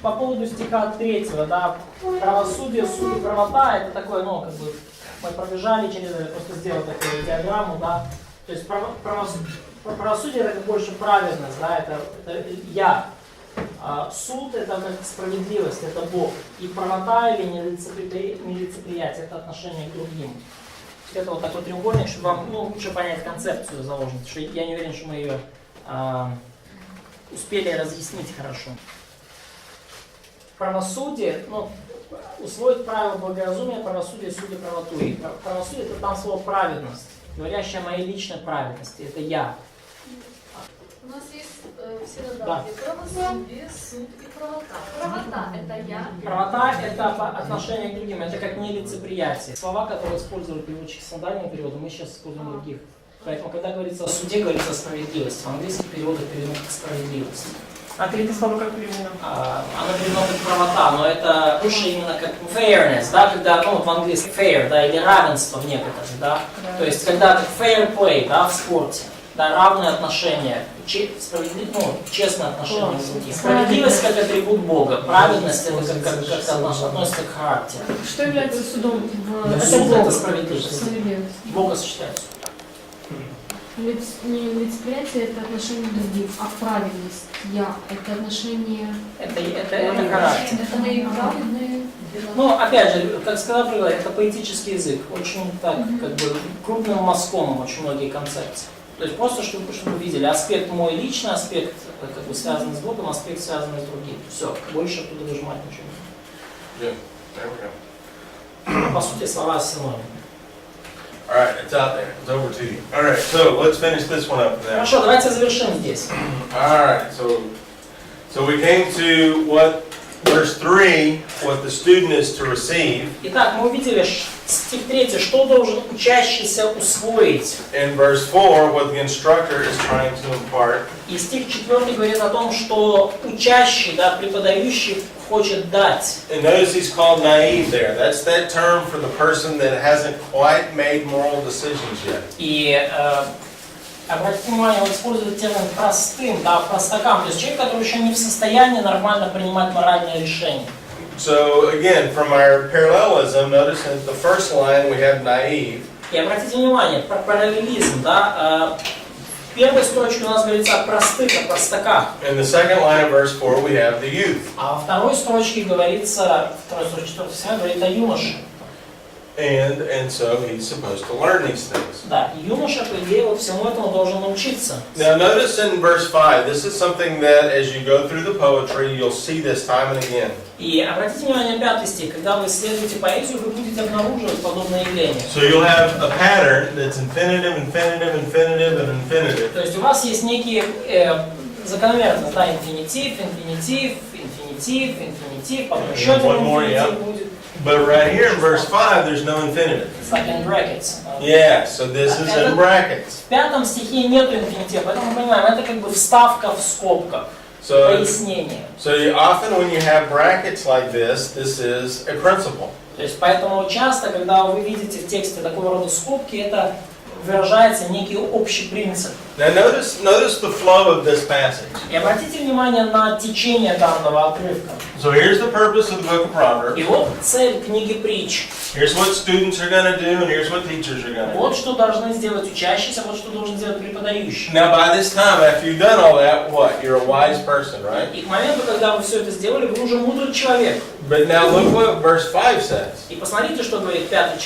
по поводу стиха 3, да, правосудие, суд и правота, это такое, ну, как бы, мы пробежали через это, просто сделал такую диаграмму, да, то есть правосудие это больше праведность, да, это я. Суд это справедливость, это Бог. И правота или нелицеприятие, это отношение к другим. Это вот такой треугольник, чтобы вам лучше понять концепцию заложенную, потому что я не уверен, что мы ее успели разъяснить хорошо. Правосудие, усвоить правила благоразумия, правосудие, суд и правоту. И правосудие это там слово праведность, говорящее о моей личной праведности, это я. У нас есть все добавки. Правосудие, суд и правота. Правота это я. Правота это отношение к другим, это как нелицеприятие. Слова, которые использовали переводчики синодального перевода, мы сейчас используем других. Поэтому, когда говорится о суде, говорится о справедливости. В английских переводах переведено как справедливость. А третье слово как переведено? Оно переведено как правота, но это больше именно как fairness, да, когда, в английском fair, да, или равенство в некоторых, да. То есть, когда как fair play, да, в спорте. Да, равные отношения, честное отношение к другим. Справедливость как атрибут Бога, праведность это как относится к характеру. Что является судом? Суд это справедливость. Бога сочетается. Лицеприятие это отношение к другим, а праведность я это отношение. Это характер. Это мои праведные. Опять же, как сказал Преподает, это поэтический язык, очень так, как бы крупным мазком очень многие концепции. То есть просто, чтобы вы видели, аспект мой личный, аспект как бы связанный с Богом, аспект связанный с другим. Все, больше оттуда выжимать ничего. По сути, слова синонимы. All right, it's out there. It's over to you. All right, so let's finish this one up now. Хорошо, давайте завершим здесь. All right, so we came to what verse 3, what the student is to receive. Итак, мы увидели стих 3, что должен учащийся усвоить. In verse 4, what the instructor is trying to impart. И стих 4 говорит о том, что учащий, да, преподающий хочет дать. And notice he's called naive there. That's that term for the person that hasn't quite made moral decisions yet. И обратите внимание, он использует термин простым, да, простакам, то есть человек, который еще не в состоянии нормально принимать моральные решения. So again, from our parallelism, notice in the first line we have naive. И обратите внимание, про параллелизм, да, в первой строчке у нас говорится о простых, о простаках. In the second line of verse 4 we have the youth. А во второй строчке говорится, второй строчке 4 стиха говорит о юноше. And so he's supposed to learn these things. Да, юноша, по идее, вот всему этому должен научиться. Now notice in verse 5, this is something that as you go through the poetry, you'll see this time and again. И обратите внимание на 5 стих, когда вы исследуете поэзию, вы будете обнаруживать подобное явление. So you'll have a pattern that's infinitive, infinitive, infinitive, and infinitive. То есть у вас есть некие закономерности, да, инфинитив, инфинитив, инфинитив, инфинитив, потом еще один инфинитив будет. But right here in verse 5, there's no infinitive. It's like in brackets. Yeah, so this is in brackets. В 5 стихе нету инфинитива, поэтому мы понимаем, это как бы вставка в скобках, пояснение. So often when you have brackets like this is a principle. То есть поэтому часто, когда вы видите в тексте такого рода скобки, это выражается некий общий принцип. Now notice the flow of this passage. И обратите внимание на течение данного отрывка. So here's the purpose of the book of Proverbs. И вот цель книги притч. Here's what students are going to do, and here's what teachers are going to do. Вот что должны сделать учащиеся, вот что должен сделать преподающий. Now by this time, after you've done all that, what? You're a wise person, right? И к моменту, когда вы все это сделали, вы уже мудрый человек. But now look what verse 5 says. И посмотрите, что говорит 5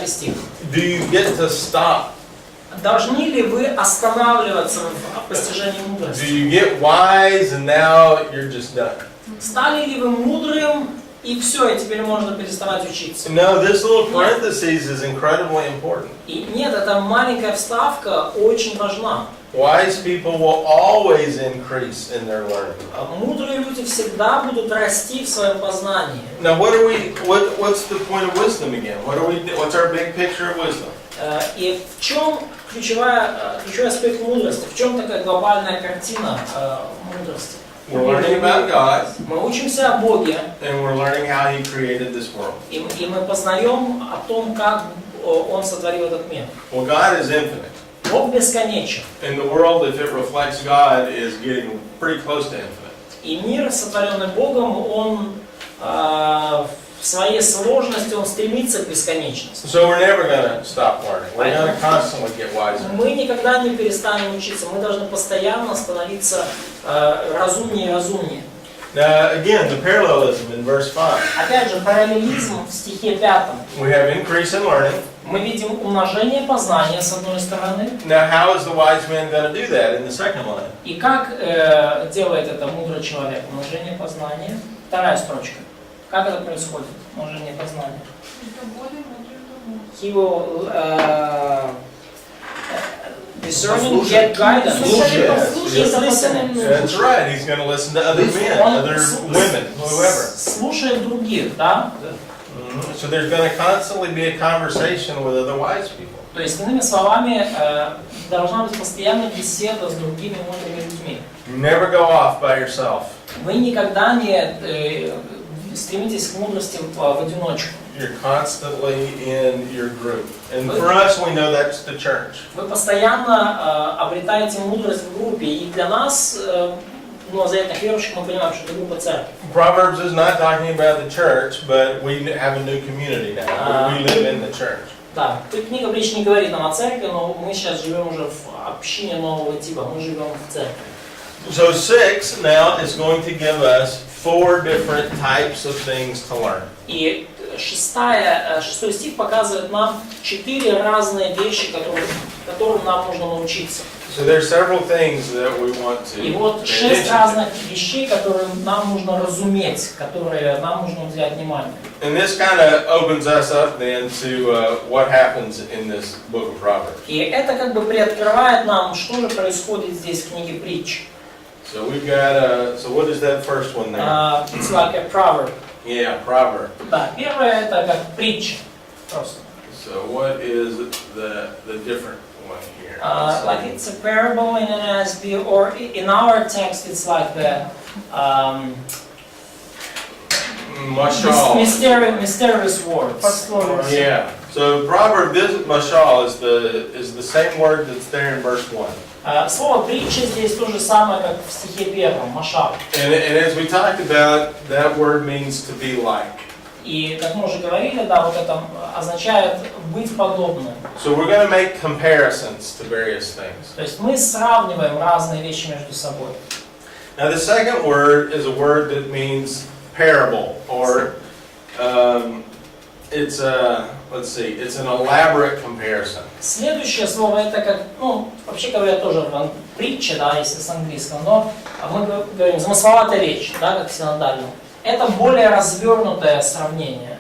стих. Do you get to stop? Должны ли вы останавливаться в постижении Do мудрости? you get wise and now you're just done? Стали ли вы мудрым, и все, и теперь можно переставать учиться? No, this little parenthesis is incredibly important. И нет, эта маленькая вставка очень важна. Wise people will always increase in their learning. Мудрые люди всегда будут расти в своем познании. Now, what's the point of wisdom again? What's our big picture of wisdom? И в чем ключевой аспект мудрости? В чем такая глобальная картина мудрости? We're learning about God. Мы учимся о Боге. And we're learning how He created this world. И мы познаем о том, как Он сотворил этот мир. Well, God is infinite. Бог бесконечен. And the world, if it reflects God, is getting pretty close to infinite. И мир, сотворенный Богом, он в своей сложности, он стремится к бесконечности. So we're never going to stop learning. We're going to constantly get wiser. Мы никогда не перестанем учиться, мы должны постоянно становиться разумнее и разумнее. Now, again, the parallelism in verse 5. Опять же, параллелизм в стихе 5. We have increase in learning. Мы видим умножение познания с одной стороны. Now, how is the wise man going to do that in the second line? И как делает это мудрый человек? Умножение познания. Вторая строчка. Как это происходит? Умножение познания. He will discerning, get guidance. He's listening. That's right. He's going to listen to other men, other women, whoever. Слушает других, да? So there's going to constantly be a conversation with other wise people. То есть, иными словами, должна быть постоянная беседа с другими мудрыми людьми. Never go off by yourself. Вы никогда не стремитесь к мудрости в одиночку. You're constantly in your group. And for us, we know that's the church. Вы постоянно обретаете мудрость в группе, и для нас, заветных верующих, мы понимаем, что это группа церкви. Proverbs is not talking about the church, but we have a new community now. We live in the church. Да, книга Притч не говорит нам о церкви, но мы сейчас живем уже в общине нового типа, мы живем в церкви. So 6 now is going to give us 4 different types of things to learn. И шестой стих показывает нам 4 разные вещи, которым нам нужно научиться. So there's several things that we want to. И вот 6 разных вещей, которые нам нужно разуметь, которые нам нужно уделять внимание. And this kind of opens us up then to what happens in this book of Proverbs. И это как бы приоткрывает нам, что же происходит здесь в книге Притч. So we've got, so what is that first one there? It's like a proverb. Yeah, proverb. Да, первое это как притча. Просто. So what is the different one here? Like it's a parable in NSB, or in our text it's like the mysterious words. Yeah. So proverb, this mashal is the same word that's there in verse 1. Слово притча здесь то же самое, как в стихе первом, машал. And as we talked about, that word means to be like. И как мы уже говорили, да, вот это означает быть подобным. So we're going to make comparisons to various things. То есть мы сравниваем разные вещи между собой. Now the second word is a word that means parable, or it's an elaborate comparison. Следующее слово это как, вообще говоря, тоже притча, да, если с английского, но мы говорим замысловатая речь, да, как синодально. Это более развернутое сравнение.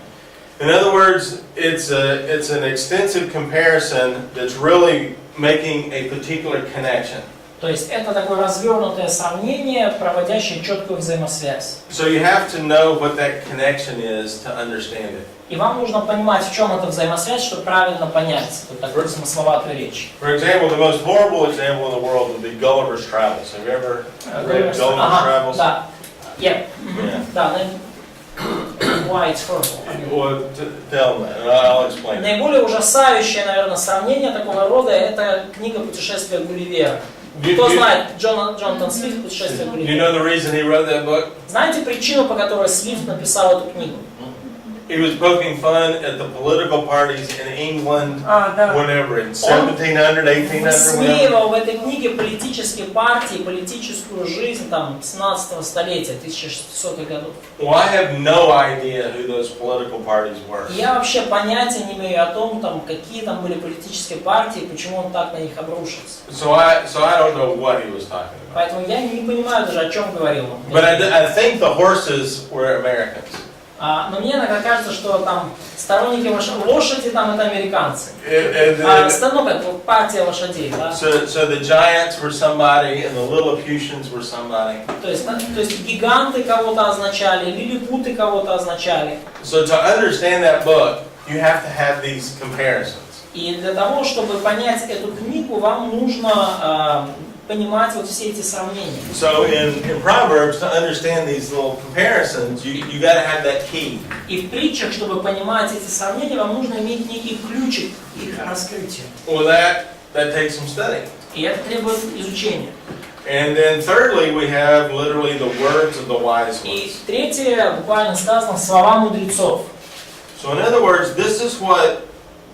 In other words, it's an extensive comparison that's really making a particular connection. То есть это такое развернутое сравнение, проводящее четкую взаимосвязь. So you have to know what that connection is to understand it. И вам нужно понимать, в чем эта взаимосвязь, чтобы правильно понять вот такую замысловатую речь. For example, the most horrible example in the world would be Gulliver's Travels. Have you ever read Gulliver's Travels? Да. Yeah. Да. Why it's horrible? Well, tell me, and I'll explain. Наиболее ужасающее, наверное, сравнение такого рода – это книга «Путешествие Гулливера». Кто знает Джонатан Свифт «Путешествие Гулливера»? You know the reason he wrote that book? Знаете причину, по которой Свифт написал эту книгу? He was poking fun at the political parties in England, whenever, in 1700, 1800, высмеивал в этой книге политические партии, политическую жизнь там 17 столетия, 1600-х годов. Well, I have no idea who those political parties were. Я вообще понятия не имею о том, какие там были политические партии, почему он так на них обрушился. So I don't know what he was talking about. Поэтому я не понимаю даже, о чем говорил он. But I think the horses were Americans. Но мне иногда кажется, что там сторонники лошади там это американцы. Как партия лошадей, да? So the giants were somebody, and the Lilliputians were somebody. То есть гиганты кого-то означали, лилипуты кого-то означали. So to understand that book, you have to have these comparisons. И для того, чтобы понять эту книгу, вам нужно понимать вот все эти сравнения. So in Proverbs, to understand these little comparisons, you got to have that key. И в притчах, чтобы понимать эти сравнения, вам нужно иметь некий ключик к их раскрытию. Well, that takes some study. И это требует изучения. And then thirdly, we have literally the words of the wise И ones. третье, буквально сказано, слова мудрецов. So in other words, this is what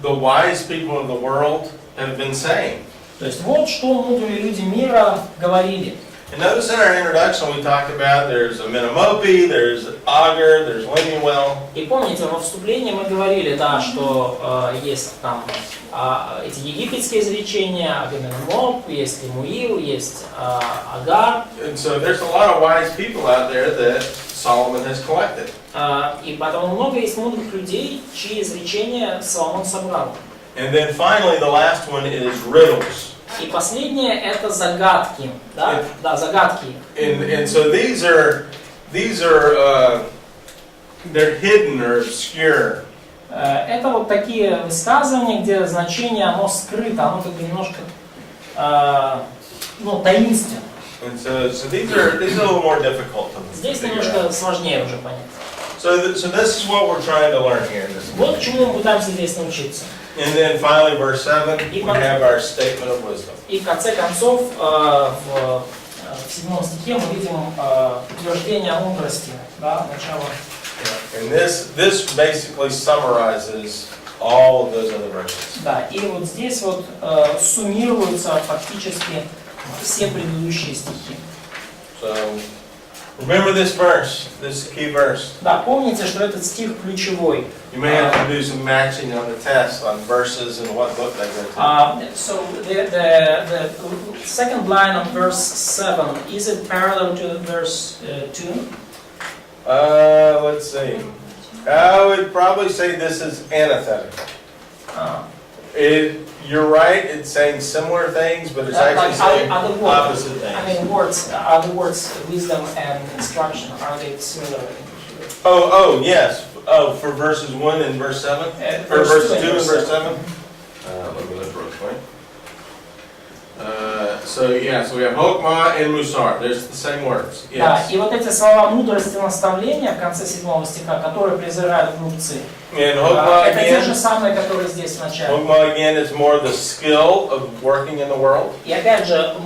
the wise people of the world have been saying. То есть вот что мудрые люди мира говорили. And notice in our introduction we talked about there's a Minimopi, there's Augur, there's Lemuel. И помните, во вступлении мы говорили, да, что есть там эти египетские изречения, Агамемнон, есть Лемуил, есть Агар. And so there's a lot of wise people out there that Solomon has collected. И потому много есть мудрых людей, чьи изречения Соломон собрал. And then finally the last one is riddles. И последнее это загадки, да, да, загадки. And so these are they're hidden or obscure. Это вот такие высказывания, где значение оно скрыто, оно как бы немножко ну, таинственно. And so these are a little more difficult to Здесь figure немножко out. сложнее уже понять. So this is what we're trying to learn here. Вот чему мы пытаемся здесь научиться. And then finally, verse 7, we have our statement of wisdom. И в конце концов, в 7 стихе мы видим утверждение о мудрости, да, начало. And this basically summarizes all of those other verses. Да, и вот здесь вот суммируются фактически все предыдущие стихи. So remember this verse, this key verse. Да, помните, что этот стих ключевой. You may have to do some matching on the test on verses and what book they go to. So the second line of verse 7, is it parallel to verse 2? Let's see. I would probably say this is antithetical. You're right, it's saying similar things, but it's actually saying opposite things. I mean, are the words wisdom and instruction, are they similar? Oh, yes. Oh, for verses 1 and verse 7? Or verses 2 and verse 7? Let me look real quick. So we have Hokmah and Musar. There's the same words. Да, Yes. и вот эти слова мудрости наставления в конце 7 стиха, которые презирают глупцы, And Hokmah это те же again, самые, которые здесь в начале. Hokmah again is more the skill of working in the world. И опять же,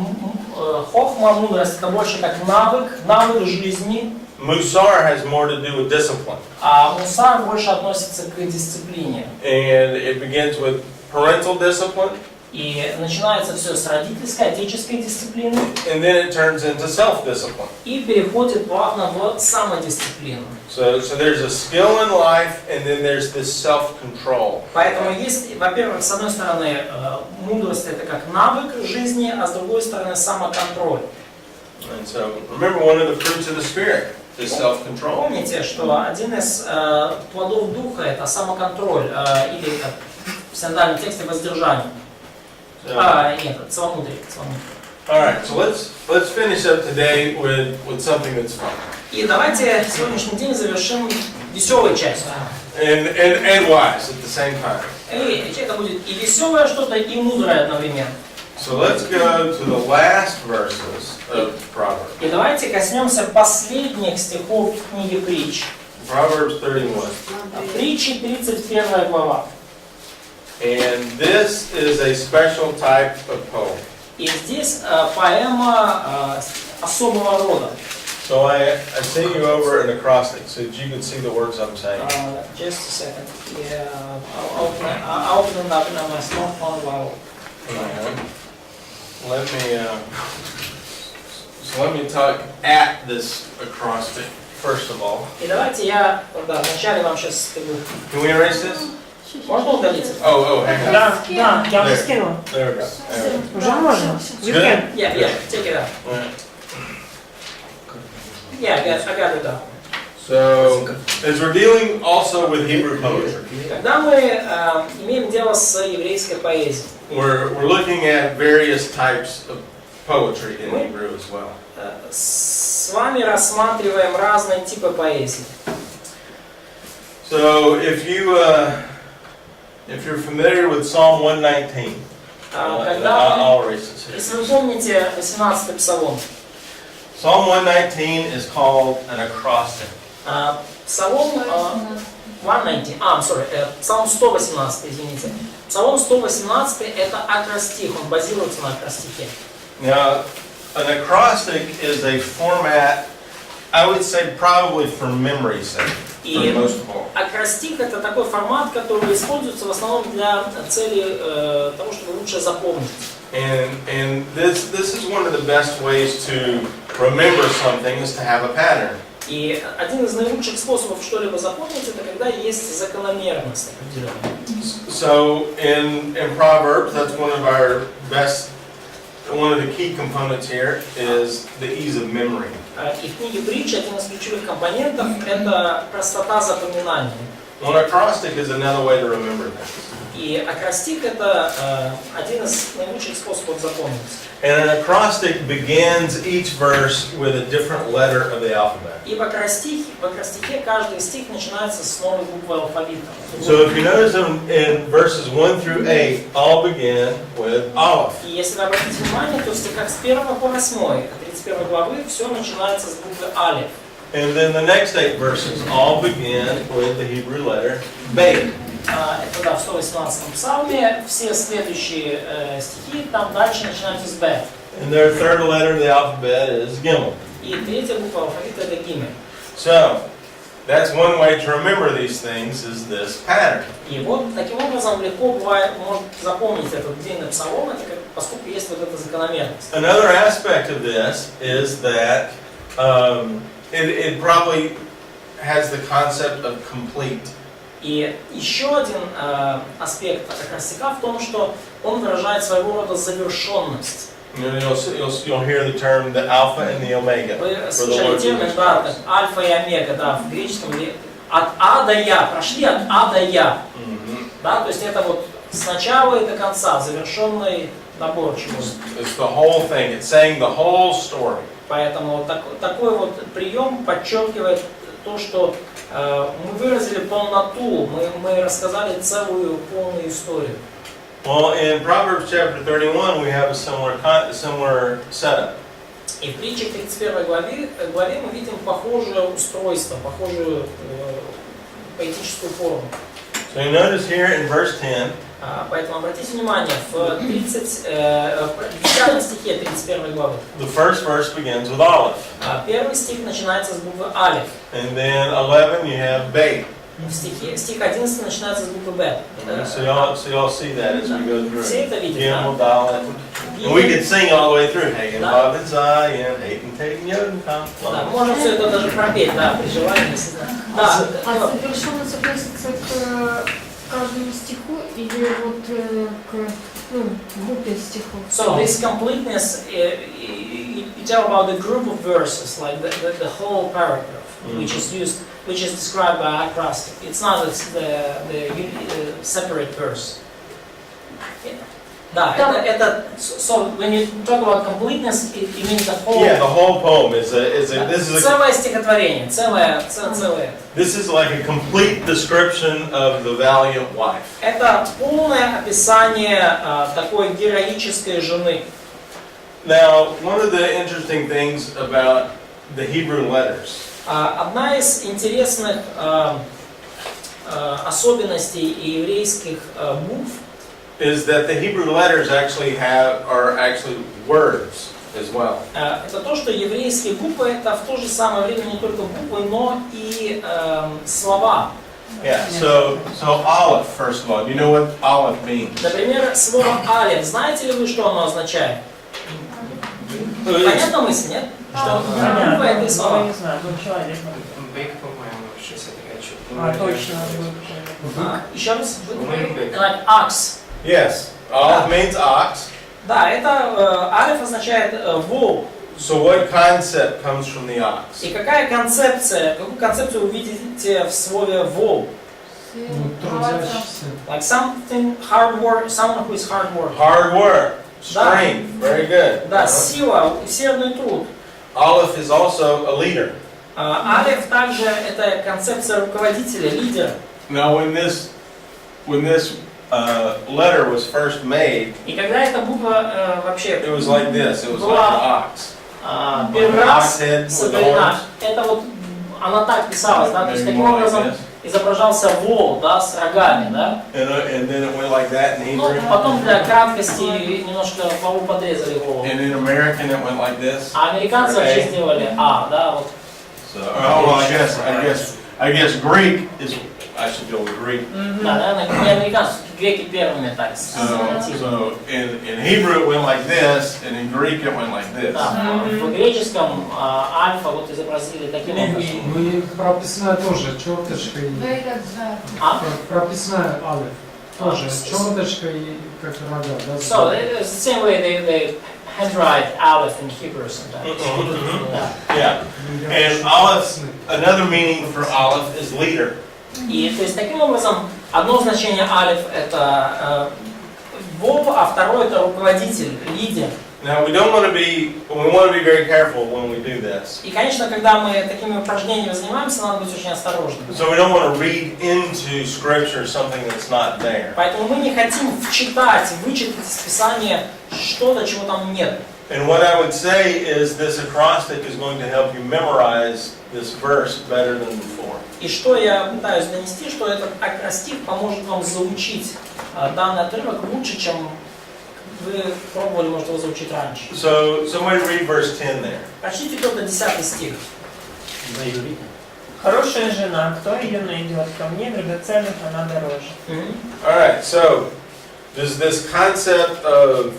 хохма, мудрость, это больше как навык жизни, Musar has more to do with discipline. а мусар больше относится к дисциплине. And it begins with parental discipline, И начинается все с родительской, отеческой дисциплины and then it turns into self-discipline. и переходит плавно в самодисциплину. So there's a skill in life, and then there's this self-control. Поэтому есть, во-первых, с одной стороны, мудрость это как навык жизни, а с другой стороны самоконтроль. And so remember, one of the fruits of the Spirit is self-control. Помните, что один из плодов духа это самоконтроль, или как в синодальном тексте воздержание. Нет, целомудрие. All right, so let's finish up today with something that's fun. И давайте сегодняшний день завершим веселой частью. And wise at the same time. И это будет и веселое что-то, и мудрое одновременно. So let's go to the last verses of Proverbs. И давайте коснемся последних стихов книги Притч. Proverbs 31. Притчи 31 глава. And this is a special type of poem. И здесь поэма особого рода. So I sent you over an acrostic so that you can see the words I'm saying. Just a second. Yeah, I'll open it up on my smartphone while. Let me talk at this acrostic first of all. И давайте я вначале вам сейчас скажу. Can we erase this? Можно удалиться? Oh, hang on. Да, я уже There. скинул. There we go. Уже можно? You Good? can. Yeah, take it out. Alright. Yeah, I got it out. So, as we're dealing also with Hebrew poetry, Когда мы имеем дело с еврейской поэзией, we're looking at various types of poetry in Hebrew as well. с вами рассматриваем разные типы поэзии. So, if you're familiar with Psalm 119, I'll erase this here. Если вы помните 18-й псалом, Psalm 119 is called an acrostic. Псалом 119, Псалом 118, извините. Псалом 118 это акростих, он базируется на акростихе. Now, an acrostic is a format, I would say probably for memory's sake, for the И most part. акростик — это такой формат, который используется в основном для цели того, чтобы лучше запомнить. And this is one of the best ways to remember something is to have a pattern. И один из наилучших способов что-либо запомнить — это когда есть закономерность определенная. So in Proverbs, that's one of our best, one of the key components here is the ease of memory. И в книге Притч один из ключевых компонентов — это простота запоминания. Well, an acrostic is another way to remember things. И акростик — это один из наилучших способов запомнить. And an acrostic begins each verse with a different letter of the alphabet. И в акростихе каждый стих начинается с новой буквы алфавита. So if you notice in verses 1 through 8, all begin with Aleph. И если вы обратите внимание, то в стихах с 1 по 8, 31 главы, все начинается с буквы Алеф. And then the next 8 verses all begin with the Hebrew letter Bet. Это да, в 118-м псалме. Все следующие стихи там дальше начинаются с Б. And their third letter of the alphabet is Gimel. И третья буква алфавита — это Гимель. So, that's one way to remember these things is this pattern. И вот таким образом легко бывает, может запомнить этот длинный псалом, поскольку есть вот эта закономерность. Another aspect of this is that it probably has the concept of complete. И еще один аспект акростика в том, что он выражает своего рода завершенность. You'll hear the term the alpha and the omega. Вы слышали термин, да, как альфа и омега, да, в греческом от А до Я, прошли от А до Я. Да, то есть это вот с начала и до конца, завершенный набор чего-то. It's the whole thing. It's saying the whole story. Поэтому такой вот прием подчеркивает то, что мы выразили полноту, мы рассказали целую полную историю. Well, in Proverbs chapter 31, we have a similar setup. И в притче 31 главе мы видим похожее устройство, похожую поэтическую форму. So you notice here in verse 10, Поэтому обратите внимание, в 10 стихе 31 главы the first verse begins with Aleph. первый стих начинается с буквы Алеф. And then 11, you have Bet. Стих 11 начинается с буквы Б. So y'all see that as we go through. Все это видят, Gimel, да? Dalet. And we could sing all the way through. Hagen, Bob, and Zion, Hagen, Taten, Yoden, Tom. Да, можно все это даже пропеть, да, при желании, если да. А завершенность относится к каждому стиху или вот к группе стихов? So this completeness, you tell about the group of verses, like the whole paragraph, which is described by acrostic. It's not the separate verse. Да, это so when you talk about completeness, it means the whole. Yeah, the whole poem is this is a. Целое стихотворение, целое. This is like a complete description of the valiant wife. Это полное описание такой героической жены. Now, one of the interesting things about the Hebrew letters. Одна из интересных особенностей еврейских букв is that the Hebrew letters are actually words as well. Это то, что еврейские буквы это в то же самое время не только буквы, но и слова. Yeah. So Aleph, first of all, do you know what Aleph means? Например, слово алеф. Знаете ли вы, что оно означает? Понятна мысль, нет? Что буквы это и слова. Не знаю, был человек. Бейк, по-моему, сейчас я такая Точно. Еще раз. Like ox. Yes. Aleph means ox. Да, это алеф означает вол. So what concept comes from the ox? И какую концепцию вы видите в слове вол? Like something hard work, someone who is hard work. Hard work, strength, very good. Да, сила, усердный труд. Aleph is also a leader. Алеф также это концепция руководителя, лидера. Now when this letter was first made, И когда эта буква вообще it was like this. It was like an ox. Первый раз соблюдена, это вот она так писалась, да, то есть таким образом изображался вол, да, с рогами, да. And then it went like that in Ну, Hebrew. потом для краткости немножко вову подрезали голову. And in American it went like this. А американцы вообще сделали да, вот. So, well, I guess Greek is. I should go with Greek. Да, наверное, не американцы, греки первыми так. So in Hebrew it went like this, and in Greek it went like this. Да, в греческом альфа вот изобразили таким образом. Ну и прописная тоже черточкой. А? Прописная алиф. Тоже черточкой и как рога. Да? So it's the same way they handwrite aleph in Hebrew sometimes. Да. Yeah. And aleph, another meaning for aleph is leader. И то есть таким образом одно значение алиф это вов, а второе это руководитель, лидер. Now we want to be very careful when we do this. И конечно, когда мы такими упражнениями занимаемся, надо быть очень осторожными. So we don't want to read into Scripture something that's not there. Поэтому мы не хотим вчитать, вычитать из Писания что-то, чего там нет. And what I would say is this acrostic is going to help you memorize this verse better than before. И что я пытаюсь донести, что этот акростих поможет вам заучить данный отрывок лучше, чем вы пробовали, может, его заучить раньше. So somebody read verse 10 there. Прочтите кто-то 10 стих. Хорошая жена, кто ее найдет? Ко мне драгоценных она дороже. All right. So does this concept of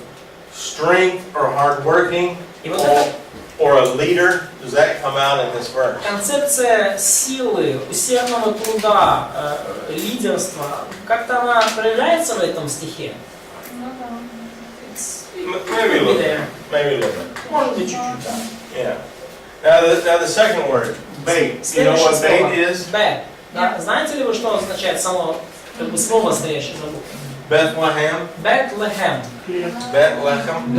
strength or hard working И вот эта or a leader, does that come out in this verse? концепция силы, усердного труда, лидерства, как-то она проявляется в этом стихе? Maybe a little bit. Maybe a little bit. Может быть, чуть-чуть, да. Yeah. Now the second word, bait. You know what bait is? Bait. Да. Знаете ли вы, что означает само как бы слово, стоящее за буквой? Bethlehem. Bethlehem. Bethlehem.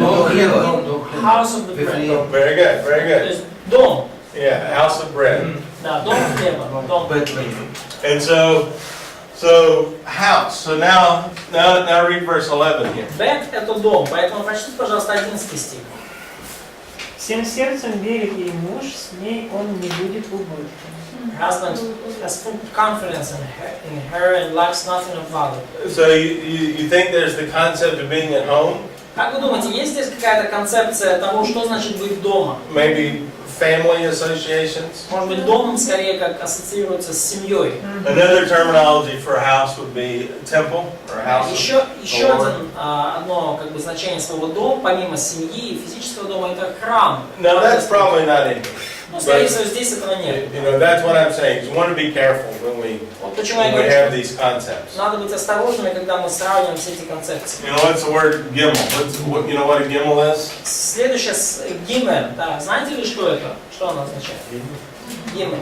House of the bread. Very good. Very То good. есть дом. Yeah, house of bread. Да, дом хлеба. Дом. And so house. So now read verse 11 here. Бет это дом, поэтому прочтите, пожалуйста, 11 стих. Всем сердцем верит ей муж, с ней он не будет в убытке. Husband has full confidence in her and lacks nothing of value. So you think there's the concept of being at home? Как вы думаете, есть здесь какая-то концепция того, что значит быть дома? Maybe family associations? Может быть, дом скорее как ассоциируется с семьей. Another terminology for a house would be temple or house. Еще одно как бы значение слова дом, помимо семьи и физического дома, это храм. Now that's probably not in here. Ну, скорее всего, здесь этого нет. You know, that's what I'm saying. You want to be careful when Вот почему я we говорю, have что these concepts. надо быть осторожными, когда мы сравниваем все эти концепции. You know, what's the word gimel? You know what a gimel is? Следующее, гимель. Да, знаете ли, что это? Что оно означает? Гимель.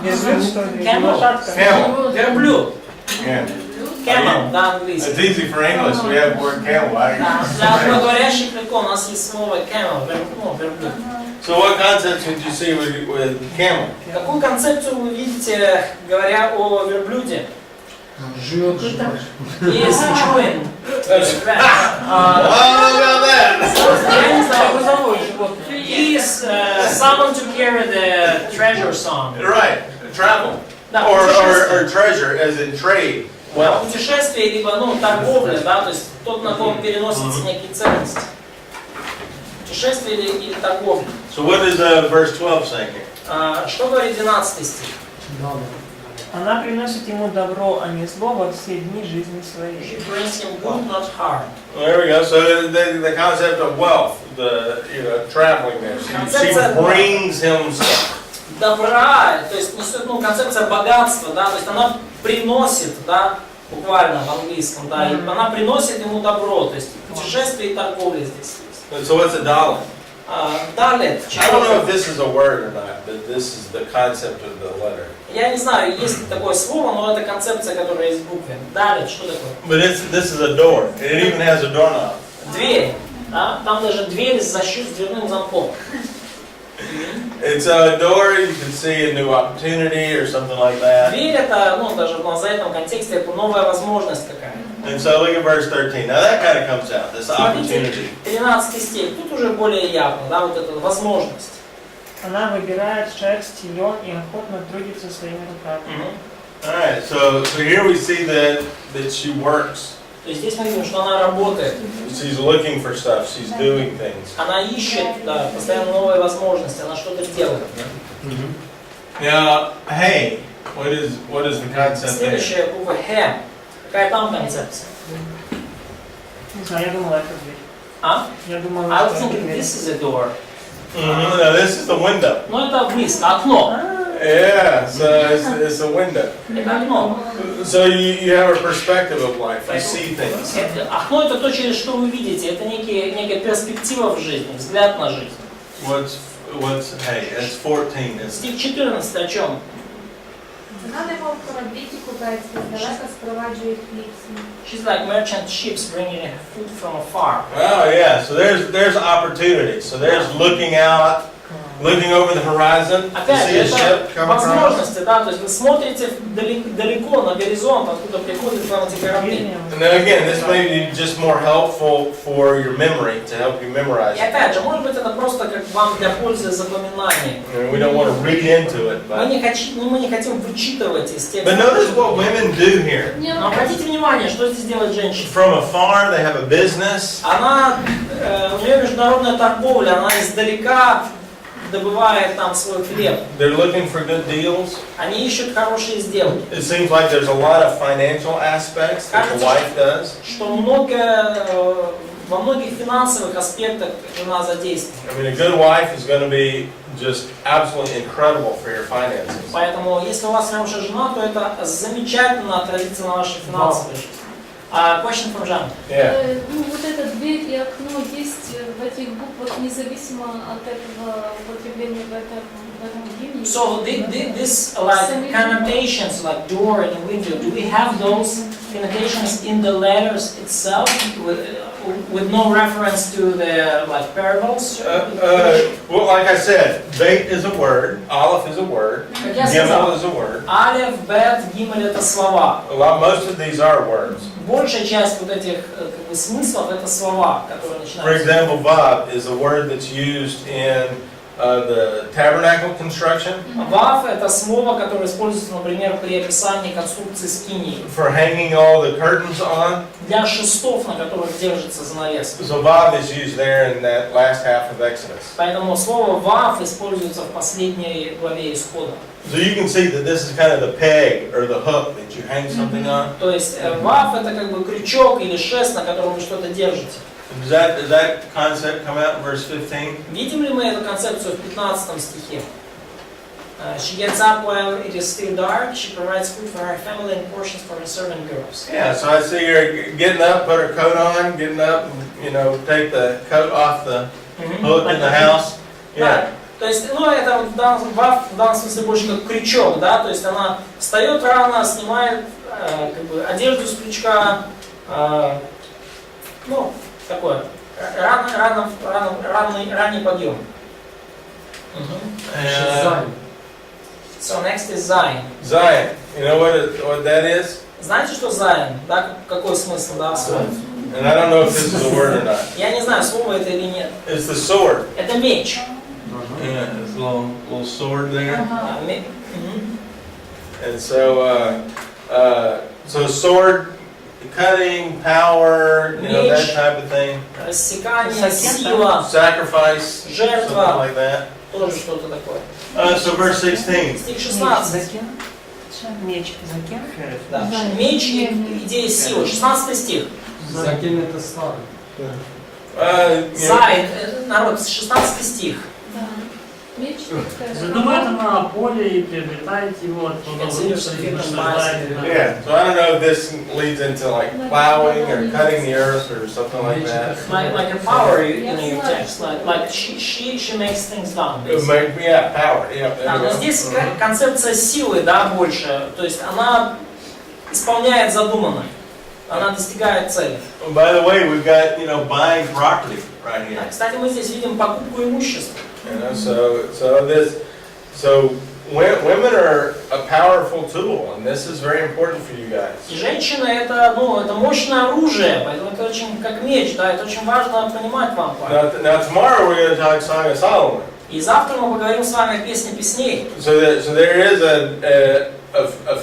Верблюд, что ли? Camel. Лошадка? Camel. Верблюд. Yeah. Camel, да, It's английский. easy for English. We have the word camel. Да, для англоговорящих легко, у нас есть слово camel, верблюд. So what concepts would you see with camel? Какую концепцию вы видите, говоря о верблюде? Жует. Есть chewing. How about that? Я не знаю, Грузовое животное. is someone to carry the treasure song. Right. Travel. Да, Or treasure as in trade. Well. Путешествие, либо торговля, да, то есть тот, на ком переносятся некие ценности. Путешествие или торговля. So what does verse 12 say here? Что говорит 12 стих? Она приносит ему добро, а не зло во все дни жизни своей. She brings him good, not harm. Well, there we go. So the concept of wealth, traveling there. She brings him stuff. Добра, то есть несет, концепция богатства, да, то есть она приносит, да, буквально в английском, да, и она приносит ему добро, то есть путешествие и торговля здесь есть. So what's a dollar? Далее. I don't know if this is a word or not, but this is the concept of the letter. Я не знаю, есть ли такое слово, но это концепция, которая есть в букве. Далее, что такое? But this is a door. It even has a doorknob. Дверь. Да? Там даже дверь с дверным замком. It's a door. You can see a new opportunity or something like that. Дверь это, даже в этом контексте, это новая возможность какая-то. And so look at verse 13. Now that kind of comes out, this Смотрите, opportunity. 13 стих. Тут уже более явно, да, вот эта возможность. Она выбирает шерсть, лен и охотно трудится своими руками. Alright, so here we see that she works. То есть здесь мы видим, что она работает. She's looking for stuff, she's doing things. Она ищет, да, постоянно новые возможности, она что-то делает. Now, hey, what is the concept there? Следующая буква Х. Какая там концепция? Не знаю, я думала, это дверь. А? Я думала, I was что это thinking дверь. this is a door. No, this is the window. Но это близко, окно. Yeah, so it's a window. Это окно. So you have a perspective of life, you see things. Окно это то, через что вы видите. Это некая перспектива в жизни, взгляд на жизнь. Hey, it's 14. Стих 14 о чем? Вона немов кораблі ті купецькі, здалека спроваджує хліб свій. She's like merchant ships bringing food from afar. Oh yeah, so there's opportunity. So there's looking out, looking over the horizon, to Опять see же, a ship это come across. возможности, да, то есть вы смотрите далеко на горизонт, откуда приходят к вам эти корабли. And then again, this may be just more helpful for your memory, to help you memorize И it. опять же, может быть, это просто как вам для пользы запоминания. And we don't want to read into it, Мы but не хотим вычитывать из текста. but notice what women do here. Но обратите внимание, что здесь делает женщина. From afar, they have a business. У нее международная торговля, она издалека добывает там свой хлеб. They're looking for good deals. Они ищут хорошие сделки. It seems like there's a lot of financial aspects that the wife does. Что во многих финансовых аспектах жена задействована. I mean, a good wife is going to be just absolutely incredible for your finances. Поэтому, если у вас хорошая жена, то это замечательно отразится на вашей финансовой жизни. Question from Jan. Yeah. Ну, вот эта дверь и окно есть в этих буквах, независимо от этого употребления в этом гимне. So this like connotations like door and window, do we have those connotations in the letters itself with no reference to the like parables? Well, like I said, bait is a word, aleph is a word, Как я gimel сказал, is a word. алеф, бет, гимель это слова. Most of these are words. Большая часть вот этих как бы, смыслов это слова, которые For начинаются. example, vav is a word that's used in the tabernacle construction Вав это слово, которое используется, например, при описании конструкции скинии. for hanging all the curtains on. Для шестов, на которых держится занавеска. So vav is used there in that last half of Exodus. Поэтому слово вав используется в последней главе Исхода. So you can see that this is kind of the peg or the hook that you hang something on. То есть вав это как бы крючок или шест, на котором вы что-то держите. Does that concept come out in verse 15? Видим ли мы эту концепцию в 15 стихе? She gets up while it is still dark. She provides food for her family and portions for her servant girls. Yeah, so I see her getting up, put her coat on, getting up, take the coat off the hook in the house. Yeah. То есть, это вот в данном смысле больше как крючок, да, то есть она встает рано, снимает как бы одежду с крючка, такое, ранний подъем. So next is Zion. Zion, you know what that is? Знаете, что Zion? Да, какой смысл, да, слово? And I don't know if this is a word or not. Я не знаю, слово это или нет. It's the sword. Это меч. Yeah, it's a little sword there. Мгм. And so, so sword, cutting, power, that type of thing. Рассекание, сила, Sacrifice, Жертва. something like that. тоже что-то такое. So verse 16. Стих 16. Меч за кем? Да. Меч и идея силы. 16 стих. Закин это старый. Зайн, народ, 16 стих. Да. Меч Задумает она поле и приобретает его от Yeah, so I don't know if this leads into like plowing or cutting the earth or something like that. Like a power in your text. Like she makes things done. basically. Yeah, power. Yeah, Да, но there you здесь go. концепция силы, да, больше. То есть она исполняет задуманное. Она достигает цели. By the way, we've got buying property right here. Кстати, мы здесь видим покупку имущества. So women are a powerful tool, and this is very important for you guys. И женщина это, ну, это мощное оружие, поэтому это очень как меч, да, это очень важно понимать вам. Now tomorrow we're going to talk Song of Solomon. И завтра мы поговорим с вами о песне песней. So there is a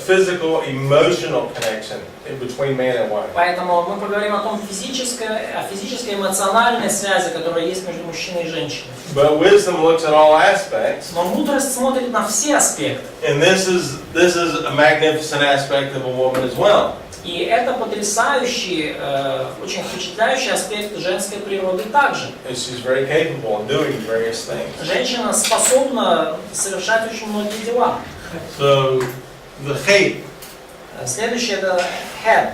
physical, emotional connection between man and wife. Поэтому мы поговорим о физической эмоциональной связи, которая есть между мужчиной и женщиной. But wisdom looks at all aspects. Но мудрость смотрит на все аспекты. And this is a magnificent aspect of a woman as well. И это потрясающий, очень впечатляющий аспект женской природы также. She's very capable of doing various things. Женщина способна совершать очень многие дела. So the hate. Следующее это head.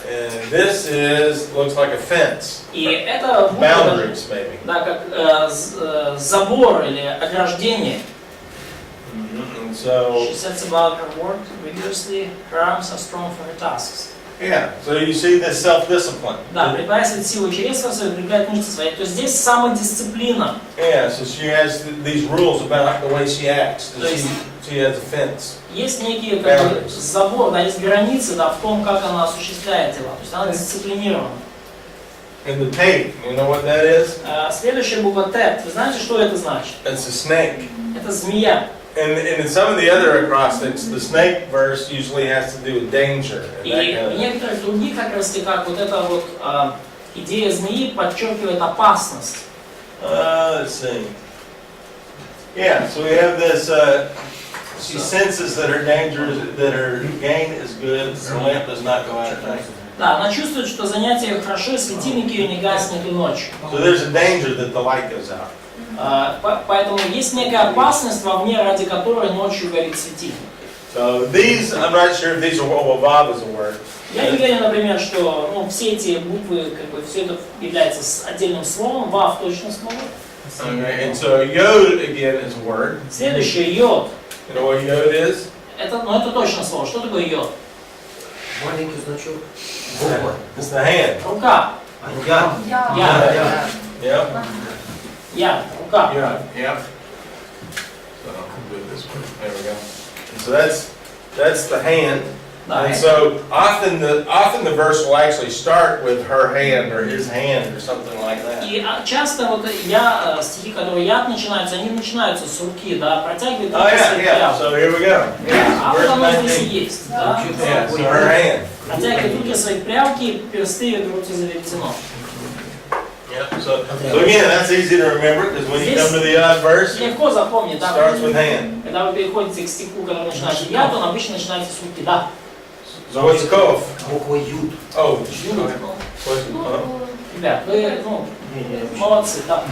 And this looks like a fence. И это Boundaries, maybe. да, как забор или ограждение. And so She sets about her work rigorously. Her arms are strong for her tasks. yeah, so you see this self-discipline. Да, припаясывает силу чресла, укрепляет мышцы свои. То есть здесь самодисциплина. Yeah, so she has these rules about the way she acts. She has a fence. Есть некие как бы, забор, да, есть границы, да, в том, как она осуществляет дела. То есть она дисциплинирована. And the tape, you know what that is? Следующая буква Т. Вы знаете, что это значит? It's a snake. Это змея. And in some of the other acrostics, the snake verse usually has to do with danger. And И that в kind of некоторых других как вот эта вот идея змеи подчеркивает опасность. let's see. Yeah, so we have this. She senses that her gain is good. The lamp does not go out at night. Да, она чувствует, что занятия ее хорошо, и светильник ее не гаснет и ночью. So there's a danger that the light goes out. Поэтому есть некая опасность вовне, ради которой ночью горит светильник. So these, I'm not sure if these are what vav is a word. Я не уверен, например, что все эти буквы, как бы, все это является отдельным словом, вав точно слово. Okay, and so yod again is a word. Следующее йод. You know what yod is? Это точно слово. Что такое йод? Маленький значок. It's the hand. Рука. Я. Я. Yep. Я. Рука. Yep. So I'll do it this way. There we go. And so that's the hand. Да, And so often the verse will actually start with her hand or his hand or something like that. И часто вот стихи, которые яд начинаются, они начинаются с руки, да, протягивает Oh руки yeah, свои yeah. прямо. So here we go. А вот Verse оно здесь и 19. есть, да. Yeah, so her hand. Протягивает руки свои прялки, персты ее берутся за веретено. Yep. So again, that's easy to remember because when you come to the odd verse, it Легко запомнить, да. starts with hand. Когда вы переходите к стиху, который начинается яд, он обычно начинается с руки, да. So what's kof? Буква Юд. Oh, Ребят, вы, молодцы, да.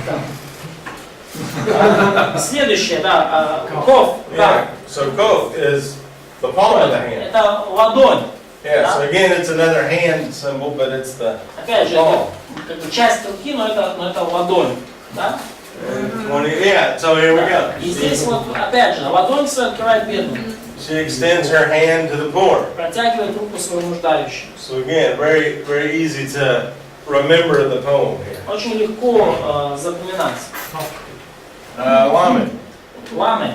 Следующее, да, ков, да. yeah. So kof is the palm of the hand. Это ладонь. Yeah. So again, it's another hand symbol, but it's the Опять же, palm. это как бы часть руки, но это ладонь, да. Yeah. So here we go. И здесь вот, опять же, ладонь свою открывает бедную. She extends her hand to the poor. Протягивает руку свою нуждающую. So again, very, very easy to remember the poem here. Очень легко запоминать. Lamed. Ламы.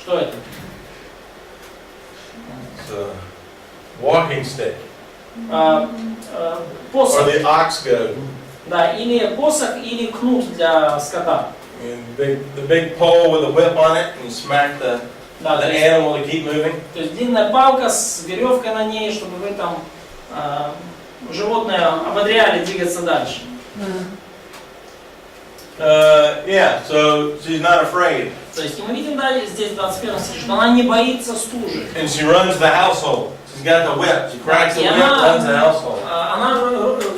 Что это? It's a walking stick. Or Посох. the ox goad. Да, или посох, или кнут для скота. And the big pole with a whip on it, and you smack the Да, то есть, animal to keep moving. то есть длинная палка с веревкой на ней, чтобы вы там животное ободряли двигаться дальше. Yeah, so she's not afraid. То есть и мы видим, да, здесь в 21 стихе, что она не боится стужи. And she runs the household. She's got the whip. She cracks the И whip, она, runs the household. она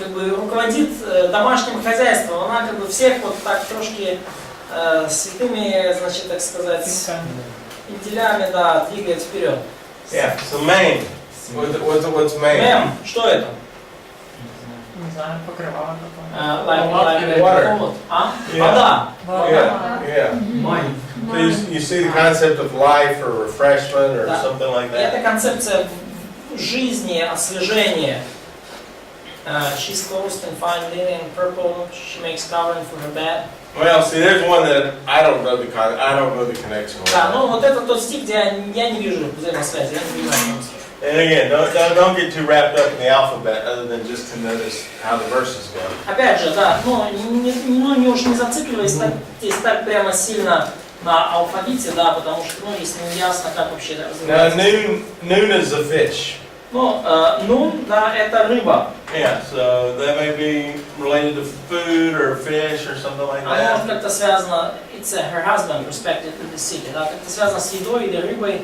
как бы руководит домашним хозяйством. Она как бы всех вот так трошки святыми, значит, так сказать, пенделями, да, двигает вперед. Yeah, so main. What's main? Мем, что это? Не знаю, покрывало такое. Water. А? Вода. Yeah. So you see the concept of life or refreshment or Да. something like И это that. концепция жизни, освежения. She's clothed in fine linen, purple. She makes covering for her bed. Well, see, there's one that I don't know the connection with. Да, ну вот это тот стих, где я не вижу взаимосвязи, я не понимаю. And again, don't get too wrapped up in the alphabet, other than just to notice how the verses go. Опять же, да, ну не уж не зацикливаясь так прямо сильно на алфавите, да, потому что, ну, если не ясно, как вообще Now, развивается. noon is a fish. Ну, нун, да, это рыба. Yeah, so that may be related to food or fish or something like Оно может that. как-то связано, it's her husband perspective to the city, да, как-то связано с едой или рыбой.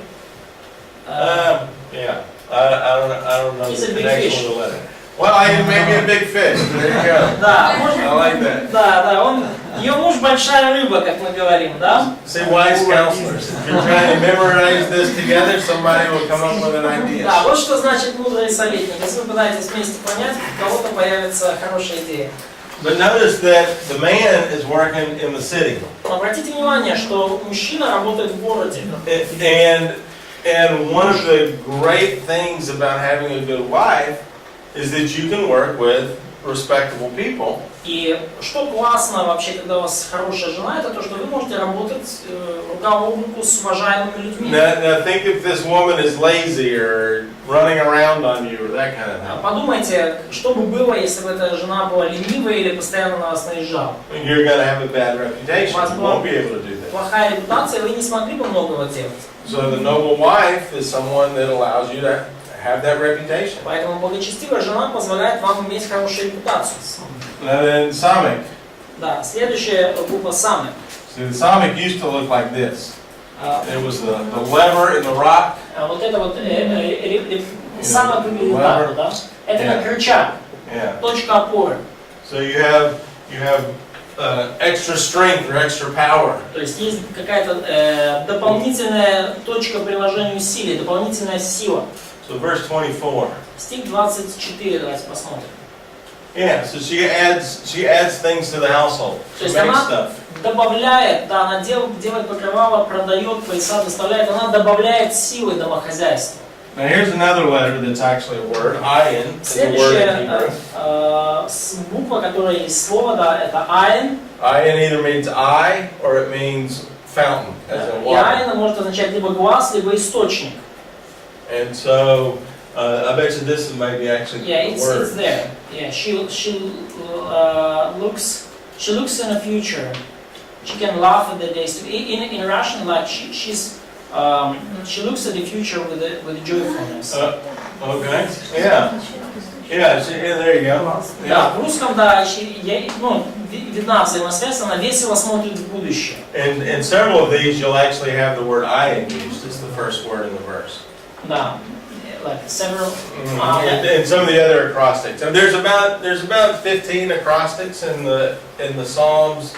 Yeah, I don't know He's the a big connection fish. with the letter. Well, maybe a big fish. There you go. Да, может, I like that. да, ее муж большая рыба, как мы говорим, да? See, wise counselors. If you're trying to memorize this together, somebody will come up with an idea. Да, вот что значит мудрый советник. Если вы пытаетесь вместе понять, у кого-то появится хорошая идея. But notice that the man is working in the city. Но обратите внимание, что мужчина работает в городе. And one of the great things about having a good wife is that you can work with respectable people. И что классно вообще, когда у вас хорошая жена, это то, что вы можете работать рука об руку с уважаемыми людьми. Now think if this woman is lazy or running around on you or that kind of thing. Подумайте, что бы было, если бы эта жена была ленивая или постоянно на вас наезжала. You're going to have a bad reputation. You won't be able to do that. Плохая репутация, вы не смогли бы многого делать. So the noble wife is someone that allows you to have that reputation. Поэтому благочестивая жена позволяет вам иметь хорошую репутацию. Now then, Samik. Да, следующая буква самик. See, the Samik used to look like this. It was the lever in the rock. Вот это вот самок выглядит так, да? Это как рычаг, Yeah. точка опоры. So you have extra strength or extra power. То есть есть какая-то дополнительная точка приложения усилий, дополнительная сила. So verse 24. Стих 24, давайте посмотрим. Yeah, so she adds things to the household. То She есть makes она stuff. добавляет, да, она делает покрывало, продает, пояса доставляет, она добавляет силы домохозяйства. Now here's another letter that's actually a word. Ayin is a word in Hebrew. Следующая буква, которая есть слово, да, это айн. Ayin either means eye or it means fountain, as in И water. айн может означать либо глаз, либо источник. And so I bet you this is maybe actually Yeah, the it's word. there. Yeah, she looks in the future. She can laugh at the days. In Russian, like she looks at the future with joyfulness. Okay. Yeah. Yeah. There you go. Да, Yeah. в русском, да, видна взаимосвязь, она весело смотрит в будущее. In several of these, you'll actually have the word ayin used as the first word in the verse. Да, like several. And some of the other acrostics. And there's about 15 acrostics in the Psalms,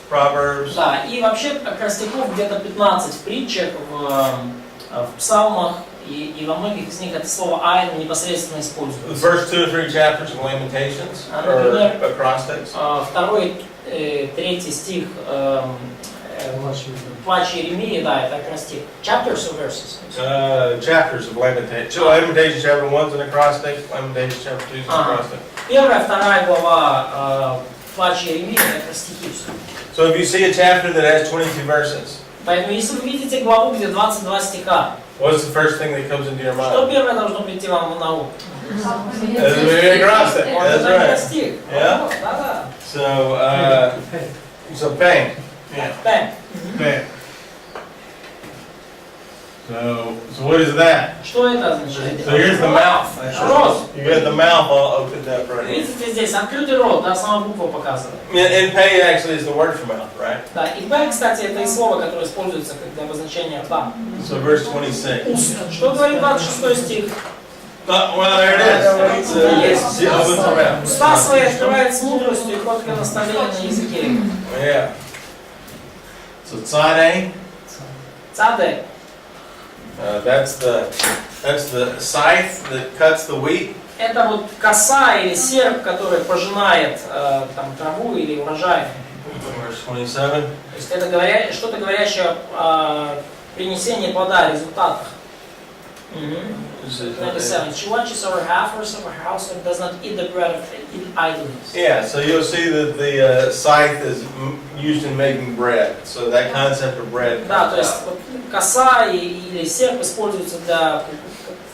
Proverbs. Да, и вообще акростихов где-то 15 в притчах, в псалмах, и во многих из них это слово «айн» непосредственно The используется. first 2 or 3 chapters of Lamentations are acrostics. Второй, третий стих Плач Иеремии, да, это акростих. Chapters or verses? Chapters of Lamentations. So Lamentations chapter 1 is an acrostic. Lamentations chapter 2 is an acrostic. Первая, вторая глава Плач Иеремии, это акростихи все. So if you see a chapter that has 22 verses, Поэтому если вы видите главу, где 22 стиха, what's the first thing that comes into your что mind? первое должно прийти вам на ум? That's an acrostic. That's Это right. акростих. Yeah. Да-да. So bang. Yeah. Бэм. Bang. So what is that? Что это означает? So here's the mouth. Рот. You got the mouth all opened up right here. Видите здесь открытый рот, да, сама буква показывает. And pay actually is the word for mouth, right? Да, и бэм, кстати, это и слово, которое используется как для обозначения рта. So verse 26. Уст. Что говорит 26 стих? Well, there it is. She opens her mouth. Уста свои открывает с мудростью и кроткое наставление на языке. Yeah. So tzadeh, Цаде. that's the scythe that cuts the wheat. Это вот коса или серп, который пожинает там траву или урожай. Verse 27. То есть это что-то говорящее о принесении плода, о результатах. She watches over half her household does not eat the bread of idleness. Yeah, so you'll see that the scythe is used in making bread. So that concept of bread. Да, то есть вот, коса или серп используются в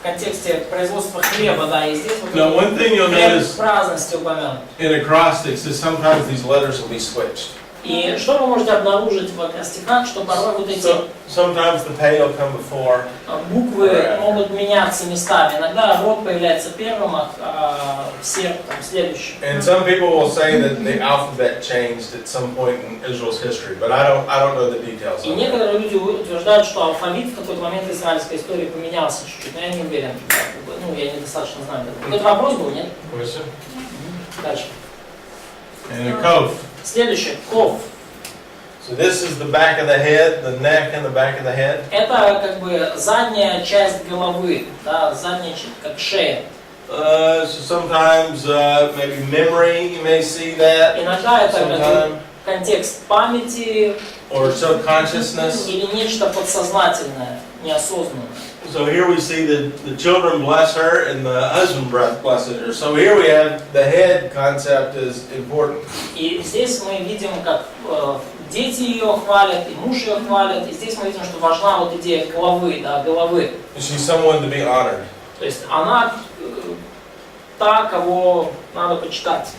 контексте производства хлеба, да, и здесь вот Now, one thing you'll notice праздности упомянут. in acrostics is sometimes these letters will be switched. И что вы можете обнаружить в акростиках, что порой вот эти Sometimes the pay will come before. буквы могут меняться местами. Иногда род появляется первым, а серп там следующим. And some people will say that the alphabet changed at some point in Israel's history, but I don't know the details. И некоторые люди утверждают, что алфавит в какой-то момент израильской истории поменялся чуть-чуть, но я не уверен. Ну, я недостаточно знаю. Какой-то вопрос был, нет? Дальше. And a kof. Следующее, ков. So this is the back of the head, the neck and the back of the head. Это как бы задняя часть головы, да, задняя часть, как шея. So sometimes maybe memory, you may see that. Иногда это контекст памяти or subconsciousness. Или нечто подсознательное, неосознанное. So here we see the children bless her and the husband blesses her. So here we have the head concept is important. И здесь мы видим, как дети ее хвалят, и муж ее хвалит. И здесь мы видим, что важна вот идея головы, да, головы. She's someone to be honored. То есть она та, кого надо почитать.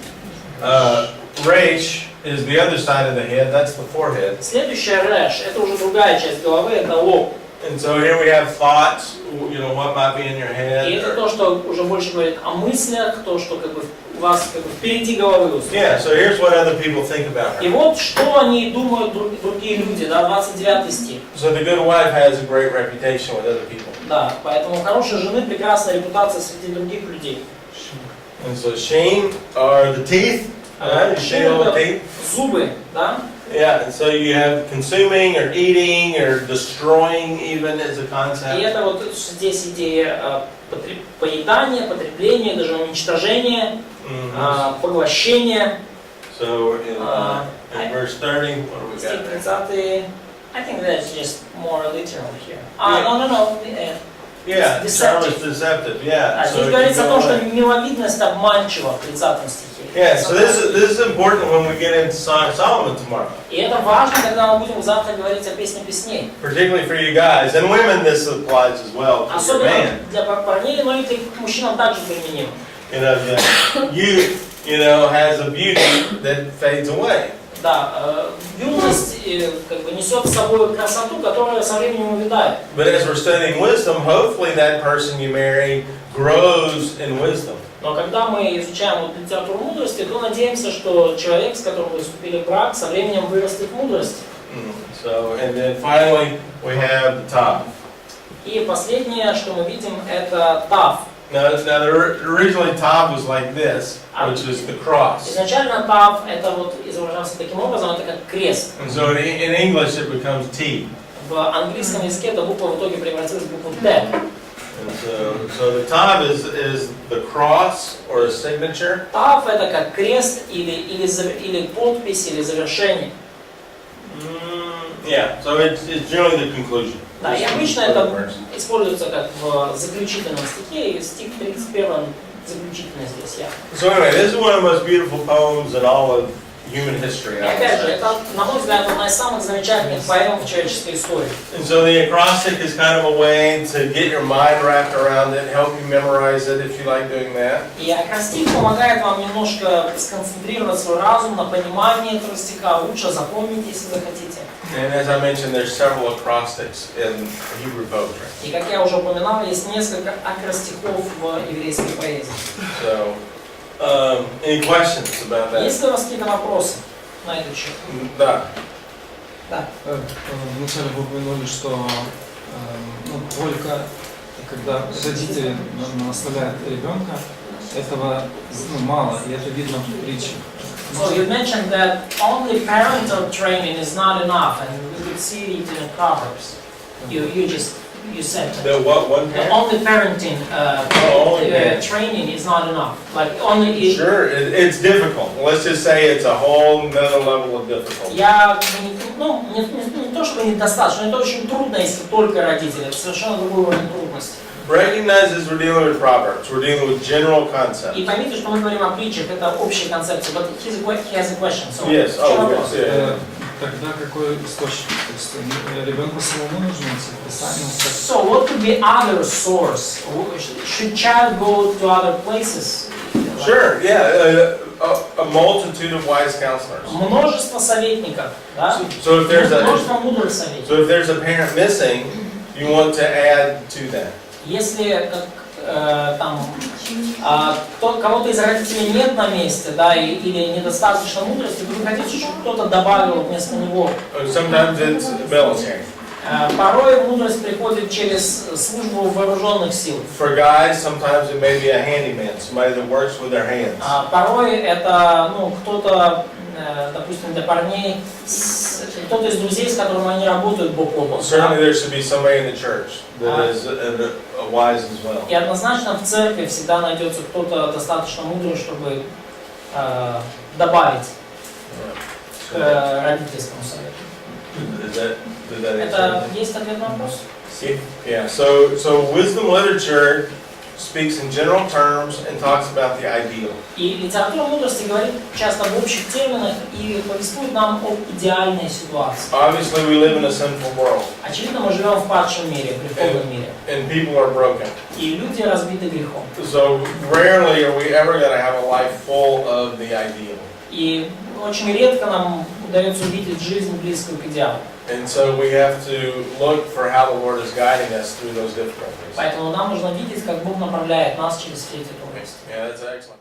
Resh is the other side of the head. That's the forehead. Следующая реш, это уже другая часть головы, это лоб. And so here we have thoughts, you know, what might be in your head. И это то, что уже больше говорит о мыслях, то, что как бы у вас как бы впереди головы. Yeah, so here's what other people think about her. И вот что они думают другие люди, да, 29 стих. So the good wife has a great reputation with other people. Да, поэтому у хорошей жены прекрасная репутация среди других людей. And so sheen are the teeth. You see all the teeth? Зубы, да? Yeah, and so you have consuming or eating or destroying even as a concept. И это вот здесь идея поедания, потребления, даже уничтожения, поглощения. So in verse 30, what do we Стих got? 30, I think that's just more literal here. No. Yeah, charm is deceptive. Yeah. Здесь говорится о том, что миловидность обманчива в 30 стихе. Yeah, so this is important when we get into Song of Solomon tomorrow. И это важно, когда мы будем завтра говорить о песне песней. Particularly for you guys and women, this applies as well to your Особенно man. для парней, но и для мужчинам также применимо. You know, the youth, you know, has a beauty that fades away. Да, юность как бы несет с собой красоту, которая со временем увядает. But as we're studying wisdom, hopefully that person you marry grows in wisdom. Но когда мы изучаем вот литературу мудрости, то надеемся, что человек, с которым вы вступили в брак, со временем вырастет в мудрости. So, and then finally we have the top. И последнее, что мы видим, это тав. Now originally Tav was like this, which is the cross. Изначально тав это вот изображался таким образом, это как крест. And so in English it becomes T. В английском языке эта буква в итоге превратилась в букву Т. And so the Tav is the cross or a signature. Тав это как крест или подпись или завершение. Yeah, so it's generally the conclusion. Да, и обычно это используется как в заключительном стихе, и стих 31 заключительный здесь. So anyway, this is one of the most beautiful poems in all of human history. И опять же, это, на мой взгляд, одна из самых замечательных поэм в человеческой истории. And so the acrostic is kind of a way to get your mind wrapped around it, help you memorize it if you like doing that. И акростик помогает вам немножко сконцентрировать свой разум на понимании этого стиха, лучше запомнить, если захотите. And as I mentioned, there's several acrostics in Hebrew poetry. И как я уже упоминал, есть несколько акростихов в еврейской поэзии. So, any questions about that? Есть ли у вас какие-то вопросы на этот счет? Да. Да. Вначале вы упомянули, что только когда родители наставляют ребенка, этого мало, и это видно в притче. So you mentioned that only parental training is not enough, and we could see it in the Proverbs. You said that. The what? One parent? Only parenting training is not enough. Like only. Sure, it's difficult. Let's just say it's a whole another level of difficulty. Не то, что недостаточно, это очень трудно, если только родители. Это совершенно другой уровень трудности. recognize as we're dealing with Proverbs, we're dealing with general concepts. И поймите, что мы говорим о притчах, это общие концепции. But he has a question. So, Yes, в чем oh, вопрос? yes, yeah. Тогда какой источник? То есть ребенку самому нужно идти в Писание? So what could be other source? Should child go to other places? Sure, yeah, a multitude of wise counselors. Множество советников, да? So if there's Множество мудрых советников. So if there's a parent missing, you want to add to that. Если кого-то из родителей нет на месте, да, или недостаточно мудрости, то вы хотите, чтобы кто-то добавил вместо него. Sometimes it's military. Порой мудрость приходит через службу вооруженных сил. For guys, sometimes it may be a handyman, somebody that works with their hands. Порой это, кто-то, допустим, для парней, кто-то из друзей, с которым они работают бок о бок. Certainly there should be somebody in the church that is wise as well. И однозначно в церкви всегда найдется кто-то достаточно мудрый, чтобы добавить к родительскому совету. Это есть ответ на вопрос? Yeah. So wisdom literature speaks in general terms and talks about the ideal. И литература мудрости говорит часто в общих терминах и повествует нам об идеальной ситуации. Obviously, we live in a sinful world. Очевидно, мы живем в падшем мире, греховном мире. And people are broken. И люди разбиты грехом. So rarely are we ever going to have a life full of the ideal. И очень редко нам удается увидеть жизнь близкую к идеалу. And so we have to look for how the Lord is guiding us through those difficulties. Поэтому нам нужно видеть, как Бог направляет нас через все эти трудности. Yeah, that's excellent.